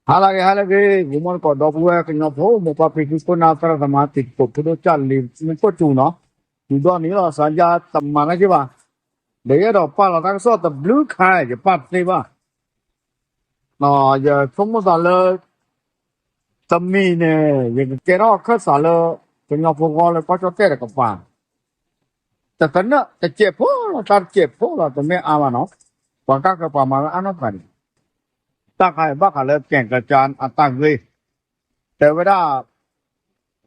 Halage, woman ko dobu ke no pho mo pa pi ko na tara dama tik ko pho cha li mi ko chu no. Tu do ni lo san ja tam ma na ji ba. De ye do pa la ta so the blue khai je pa ti ba. No je thong mo da le tam mi ne ye ke ro kha sa le ke no pho ko le pa cho te ko pa. Ta tan na te che pho ta che pho la te me a ma no. Pa ka ka pa ma a no pa ni. Ta khai ba kha le ken ka chan a ta gui. Te we da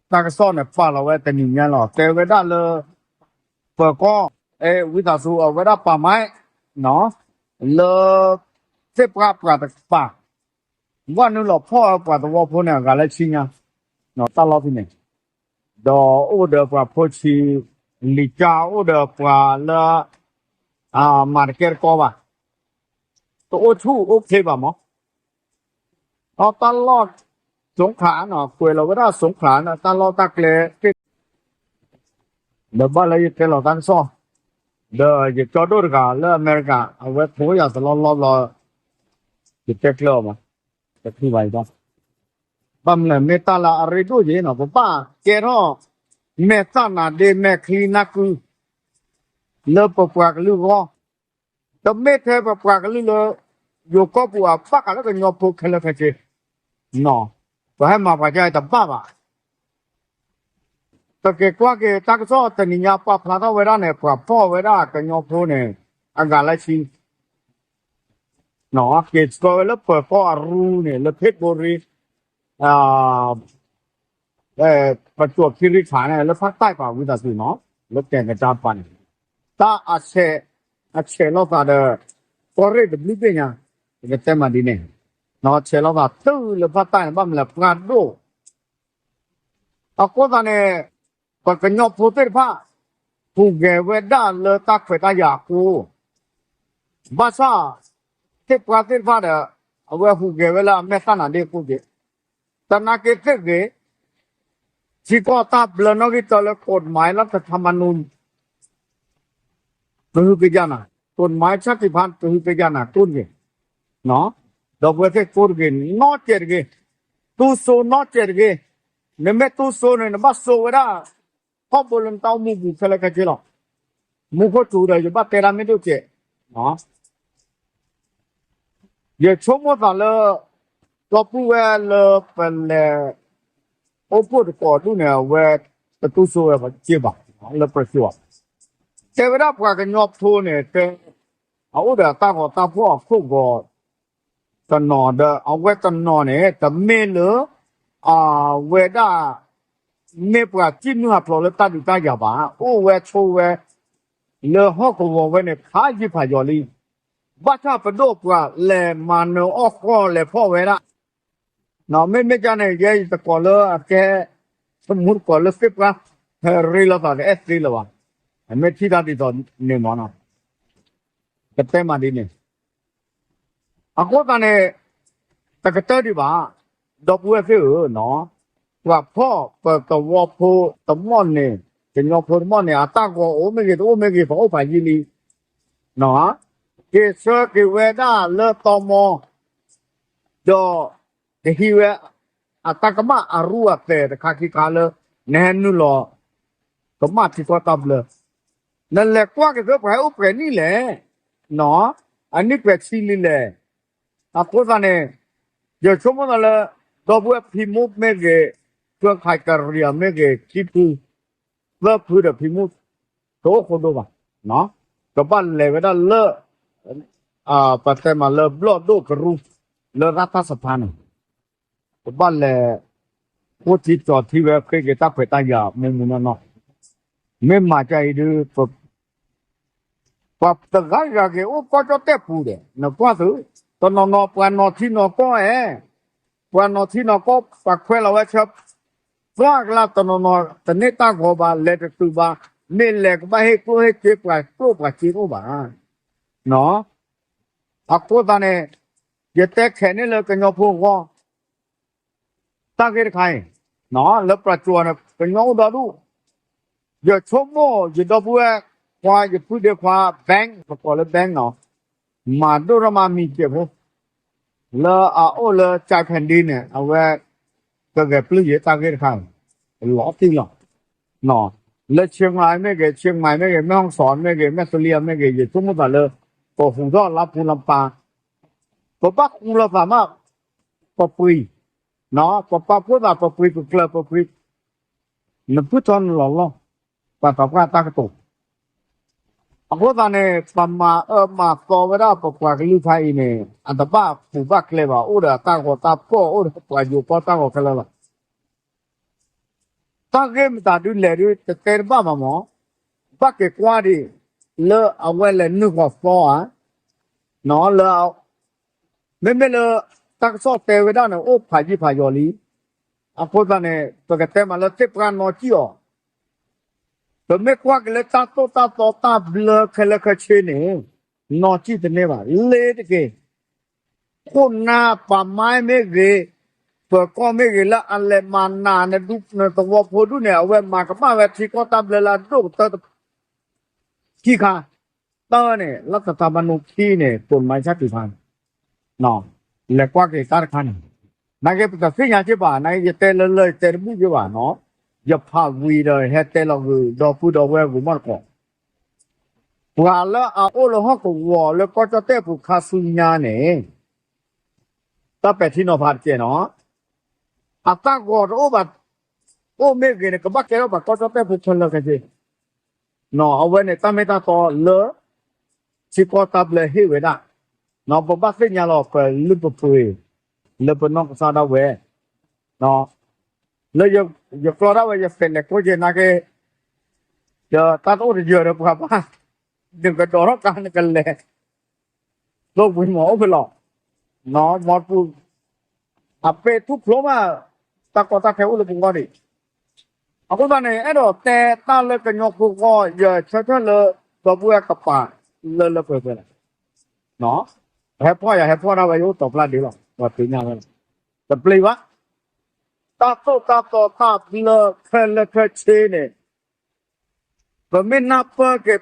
那个少年发了我等年了，在为了了不光哎，为啥说为了把脉喏，了这把的把，我那老婆把的我婆呢，俺来亲呀，喏大老皮呢，到我的把婆去离家，我的把了马的给高吧，都我出 OK 吧嘛，เอาตลอดสงขลาเนาะคุยเราก็ได้สงขลานะตลอดตักเลยเดี๋ยวบ้านเราจะเราตั้งซ้อเดี๋ยวจะจอดรถกันแล้วอเมริกาเอาไว้ผัวอยากจะรอจะเช็คเรื่องมาจะที่ไว้บ้างบ้านเลยเมตตาละอะไรด้วยเนาะป้าแกท้อเมตตาหนาเดเมคลีนักเลิกปากลือก็แต่เมตเทปากลือเลยอยู่ก็ปัวปักแล้วก็ยอมพูดแค่ละแค่เจเนาะก็ให้มาปัจจัยแต่บ้าป่ะ ตะเกียกว่าเกตักซอตะนิยาปะพลาดเวลาเนี่ยปะพ่อเวลากันยอพูเนี่ยอากาศไรชิงเนาะเกตก็แล้วเปิดพ่อรู้เนี่ยแล้วเพชรบุรีอ่าประจวบคีรีขันธ์เนี่ยแล้วภาคใต้ป่าวิตาสุเนาะแล้วแกงกระจาปันตาอาเชลอกาเดอปอร์เรดบลิเปียเนี่ยก็เต็มมาดีเนี่ยเนาะเชลอกาตื้อแล้วภาคใต้บ้างแล้วงานโดอากูตาเนี่ย ก็กันยอบพูดเตผ้าผู้แก่เวด้าเลตักเฟตายากูภาษาเทปกาเตผ้าเด้อเอาไว้ผู้แก่เวลาแม่ตานาเด็กกูเกตนาเกเตเกที่ก็ตาบลนกิตเลยกฎหมายรัฐธรรมนูญตัวเกจานะกฎหมายชาติพันธุ์ตัวเกจานะตุนเกเนาะดอกเวทกูเกนอเจรเกตูโซนอเจรเกเนี่ยแม่ตูโซเนี่ยบัสโซเวด้าพ่อบอลเต้ามูบุกเลยกันจีหรอมูก็จูเลยจะบ้าเตระไม่ดูเจ๊เนาะเดี๋ยวชั่วโมงต่อเลยก็พูดว่าเลยเป็นโอ้พูดก่อนดูเนี่ยว่าประตูโซ่แบบเจ็บอ่ะเลยประจวบแต่เวลาพวกกันยอบทูเนี่ยแต่เอาเดี๋ยวตั้งก็ตั้งพวกคู่ก็ตนอนเด้อเอาไว้ตนอนเนี่ยแต่ไม่เหลือเวลา ไม่ปว่าจีนหัวพลเลยตัดตายาบ้าโอ้เวชเวเลหอกวัวเวเนี่ยพาจีพายอลีบ้าชาปโดปว่าเลมันออกก็เลพ่อเวละน้องไม่จานเนี่ยยัยตะกอเลยแกสมุนกอเลยฟิบว่าเฮรีละตอนเอสรีละวะไม่ที่ตาดีตอนเนี่ยมันอ่ะก็เต็มมาดีเนี่ยอ่ะก็ตอนเนี่ยตะกะเตอร์ดีบ้าดอกเวฟิเนาะ ว่าพ่อเปิดตัววอลโพตมอนเนี่ยเป็นวอลโพตมอนเนี่ยตั้งว่าโอ้ไม่กี่พอโอ้ฝ่ายยีรีเนาะเกษรเกเวด้าเลตอมอดอเดฮิเวตั้งกมาอารัวแต่คาคิกาเลแนนุลอกมาที่ก็ตับเลยนั่นแหละกว่าเกษรไปอุปนี่แหละเนาะอันนี้เป็นสิ่งนี้แหละอ่ะก็ตอนนี้เดี๋ยวชั่วโมงนั้นเลยดอกบัวพิมุกไม่เก เพื่อใครกระเรียมไม่เกี่ยคิดคือเลิกพูดแบบพิมุตโตคนดูป่ะเนาะกับบ้านเลยก็ได้เลิกปัจจัยมาเลิกบล็อกดูกรูเลิกรัฐสภาเนี่ยกับบ้านเลยพูดที่จอดที่เว็บเคยเกิดตั้งเผยตั้งยาไม่มุนเนาะไม่มาใจดูปับตะไคร้ก็เกี่ยวก็จะเตะพูดเนี่ยนะก็ถือตอนนอนปานนอนที่นอนก็ปานนอนที่นอนก็ปักเพื่อเราไว้ครับ ฟลากลาตนนตเนตาโกบาเลตตูบาเมเลกบาเฮโกเฮเจปลาโกปาจิโกบาเนาะอักโกตาเนี่ยเยเตแค่นี้เลยกันยอพูก็ตั้งเกิดใครเนาะแล้วประจวบเนี่ยกันยอดาดูเยชมโมเยดบัวควายเยพูดเดียวควาแบงก์ประกอบแล้วแบงก์เนาะมาดูรามามีเจ็บ le o le chai phen din ne awe ke plu ye ta ke khang lo ti lo no le chiang mai me ke chiang mai me keแม่ฮ่องสอนme keแม่เสลียme ke ye tu mo ba le ko hung do la pu lam pa ko ba ku la fa ma ko pui no ko pa pu da ko pui ko kla ko pui ne pu ton lo lo pa pa ka ta ka to ako ta ne pa ma ma ko wa da pa kwa ka lu phai ne an ta ba pu ba kle ba o da ta ko ta po o da pa yu po ta ko kla la ta ke mi ta du le du te ba ma mo ba ke kwa di le a we le nu ko fo a no le me me le ta so te we da ne o pha ji pha yo li ako ta ne to ke te ma le te pra no ji o to me kwa ke le ta to ta ble ke le ke che ne no ji de ne ba le de ke ko na pa mai me ge to ko me ge la an le ma na ne du ne to wo pho du ne a we ma ka ma we thi ko ta ble la do ta ki kha ta ne la ta ba no ki ne to mai cha ti phan no le kwa ke ta kha ne na ke ta se nya che ba na ye te le te bu che ba no ye pha wi de he te lo do pu do we bu ma ko wa la a o lo ho ko wo le ko ta te pu kha su nya ne ta pe thi no pha che no a ta go ro ba o me ge ne ka ba ke ro ba ko ta te pu chon lo ke che no a we ne ta me ta to le chi ko ta ble hi we da no ba ba se nya lo pe lu pu pu le pe no sa da we no le yo ko ra we ye fe ne ko je na ke yo ta to de yo ro pa pa đừng có đó cả nó cần lệ lúc với mỏ phải lọ nó mọt phụ à pe thuốc lúa mà ta có ta theo được con đi à con bạn này ấy đó tè ta lên cái nhọc phụ co giờ cho lơ và bùa cặp bà lơ phải nó hẹpพ่อเราไปยุ่งตบลาดีหรอกว่าถึงยังไงแต่ปลีวะta lơเคยเชเนี่ย Pemenapa ke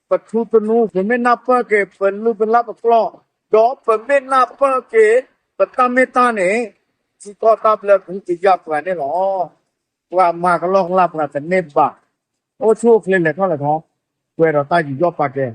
petutunu pemenapa ke pelu belap klo do pemenapa ke petameta ne si kota bela ku tijak wa ne lo wa ma ka long lap na te ne ba o chu klen ne tho la tho kwe ro ta ji yo pa ke